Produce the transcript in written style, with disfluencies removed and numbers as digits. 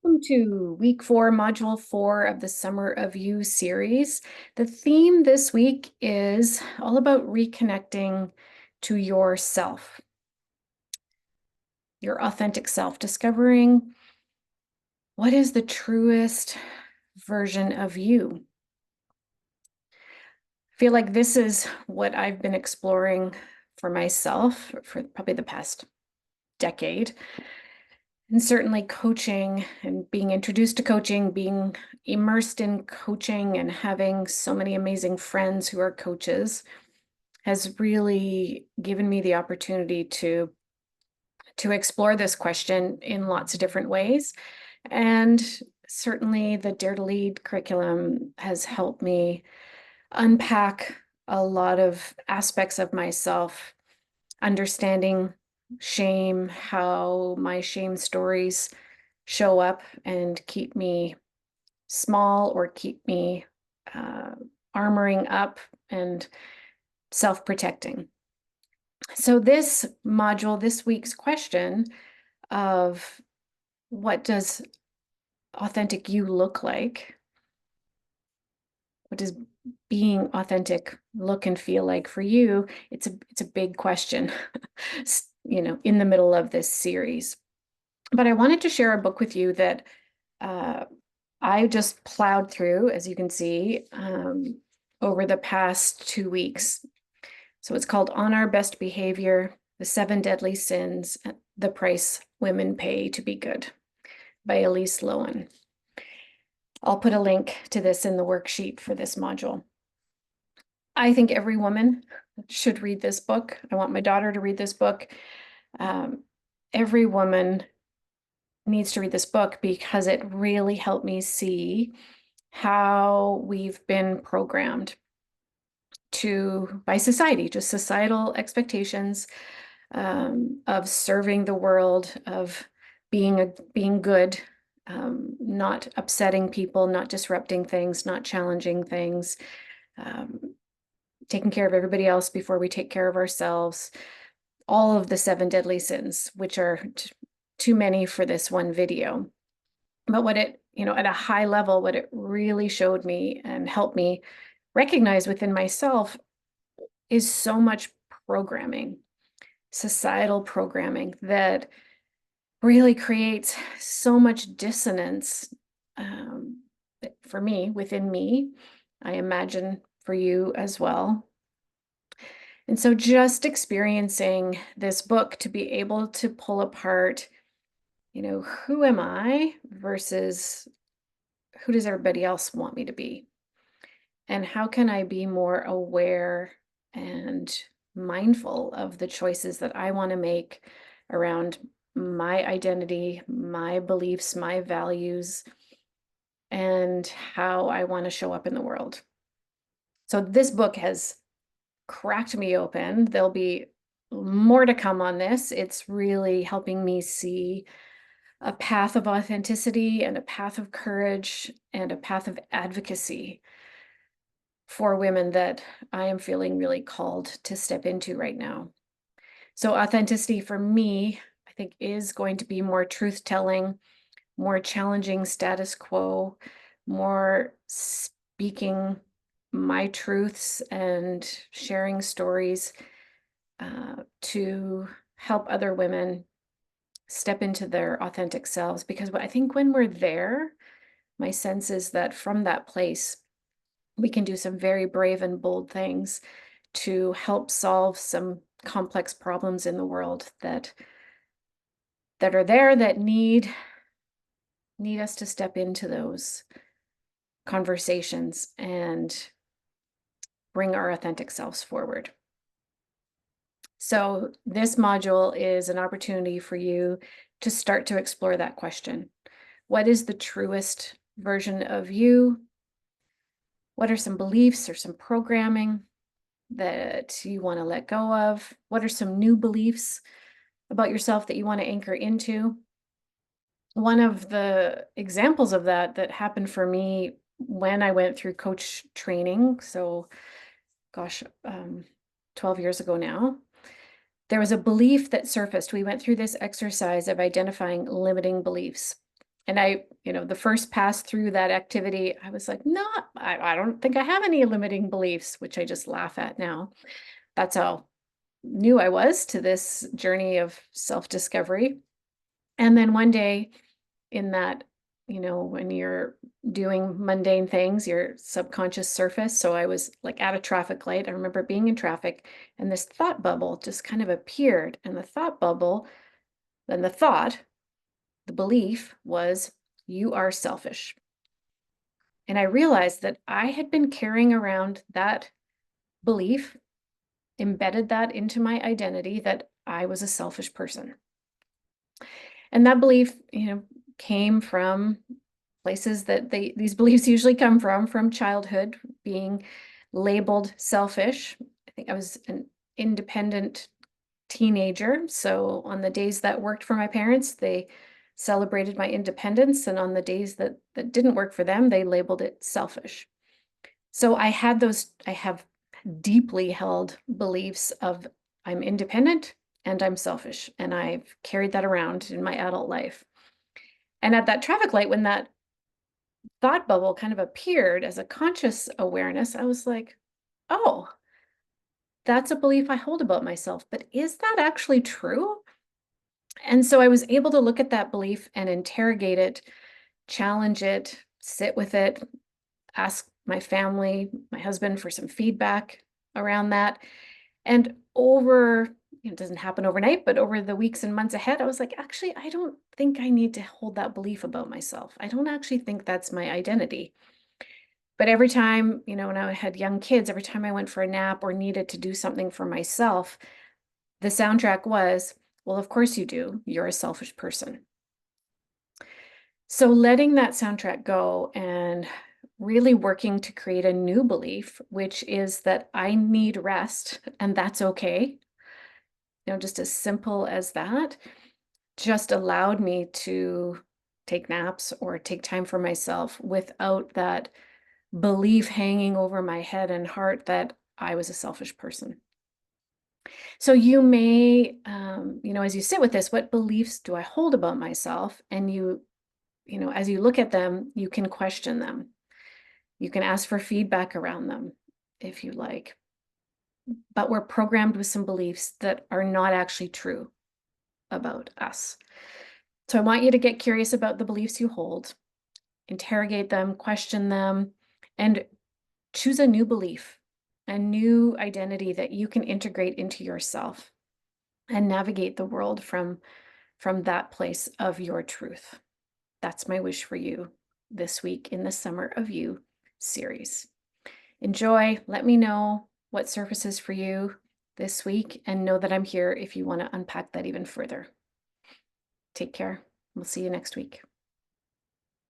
Welcome to week 4, module 4 of the Summer of You series. The theme this week is all about reconnecting to yourself, your authentic self, discovering what is the truest version of you. I feel like this is what I've been exploring for myself for probably the past decade. And certainly coaching and being introduced to coaching, being immersed in coaching and having so many amazing friends who are coaches has really given me the opportunity to explore this question in lots of different ways. And certainly the Dare to Lead curriculum has helped me unpack a lot of aspects of myself, understanding shame, how my shame stories show up and keep me small or keep me armoring up and self-protecting. So this module, this week's question of what does authentic you look like? What does being authentic look and feel like for you? It's a big question, in the middle of this series. But I wanted to share a book with you that I just plowed through, as you can see, over the past 2 weeks. So it's called On Our Best Behavior, The 7 Deadly Sins, The Price Women Pay to Be Good by Elise Lowen. I'll put a link to this in the worksheet for this module. I think every woman should read this book. I want my daughter to read this book. Every woman needs to read this book because it really helped me see how we've been programmed by society, just societal expectations of serving the world, of being good, not upsetting people, not disrupting things, not challenging things, taking care of everybody else before we take care of ourselves. All of the 7 deadly sins, which are too many for this one video. But what it, at a high level, what it really showed me and helped me recognize within myself is so much programming, societal programming, that really creates so much dissonance for me, within me. I imagine for you as well. And so just experiencing this book to be able to pull apart, who am I versus who does everybody else want me to be? And how can I be more aware and mindful of the choices that I want to make around my identity, my beliefs, my values, and how I want to show up in the world. So this book has cracked me open. There'll be more to come on this. It's really helping me see a path of authenticity and a path of courage and a path of advocacy for women that I am feeling really called to step into right now. So authenticity for me, I think, is going to be more truth-telling, more challenging status quo, more speaking my truths and sharing stories to help other women step into their authentic selves. Because I think when we're there, my sense is that from that place, we can do some very brave and bold things to help solve some complex problems in the world that are there, that need us to step into those conversations and bring our authentic selves forward. So this module is an opportunity for you to start to explore that question. What is the truest version of you? What are some beliefs or some programming that you want to let go of? What are some new beliefs about yourself that you want to anchor into? One of the examples of that happened for me when I went through coach training, so gosh, 12 years ago now, there was a belief that surfaced. We went through this exercise of identifying limiting beliefs. And the first pass through that activity, I was like, no, I don't think I have any limiting beliefs, which I just laugh at now. That's how new I was to this journey of self-discovery. And then one day in that, when you're doing mundane things, your subconscious surface. So I was like at a traffic light. I remember being in traffic and this thought bubble just kind of appeared. And the thought bubble, then the belief was, you are selfish. And I realized that I had been carrying around that belief, embedded that into my identity, that I was a selfish person. And that belief, came from places that these beliefs usually come from childhood, being labeled selfish. I think I was an independent teenager. So on the days that worked for my parents, they celebrated my independence. And on the days that didn't work for them, they labeled it selfish. So I have deeply held beliefs of I'm independent and I'm selfish. And I've carried that around in my adult life. And at that traffic light, when that thought bubble kind of appeared as a conscious awareness, I was like, oh, that's a belief I hold about myself. But is that actually true? And so I was able to look at that belief and interrogate it, challenge it, sit with it, ask my family, my husband for some feedback around that. And it doesn't happen overnight, but over the weeks and months ahead, I was like, actually, I don't think I need to hold that belief about myself. I don't actually think that's my identity. But every time, when I had young kids, every time I went for a nap or needed to do something for myself, the soundtrack was, well, of course you do. You're a selfish person. So letting that soundtrack go and really working to create a new belief, which is that I need rest and that's okay. Just as simple as that, just allowed me to take naps or take time for myself without that belief hanging over my head and heart that I was a selfish person. So you may, as you sit with this, what beliefs do I hold about myself? And as you look at them, you can question them. You can ask for feedback around them if you like. But we're programmed with some beliefs that are not actually true about us. So I want you to get curious about the beliefs you hold, interrogate them, question them, and choose a new belief, a new identity that you can integrate into yourself and navigate the world from that place of your truth. That's my wish for you this week in the Summer of You series. Enjoy. Let me know what surfaces for you this week, and know that I'm here if you want to unpack that even further. Take care. We'll see you next week.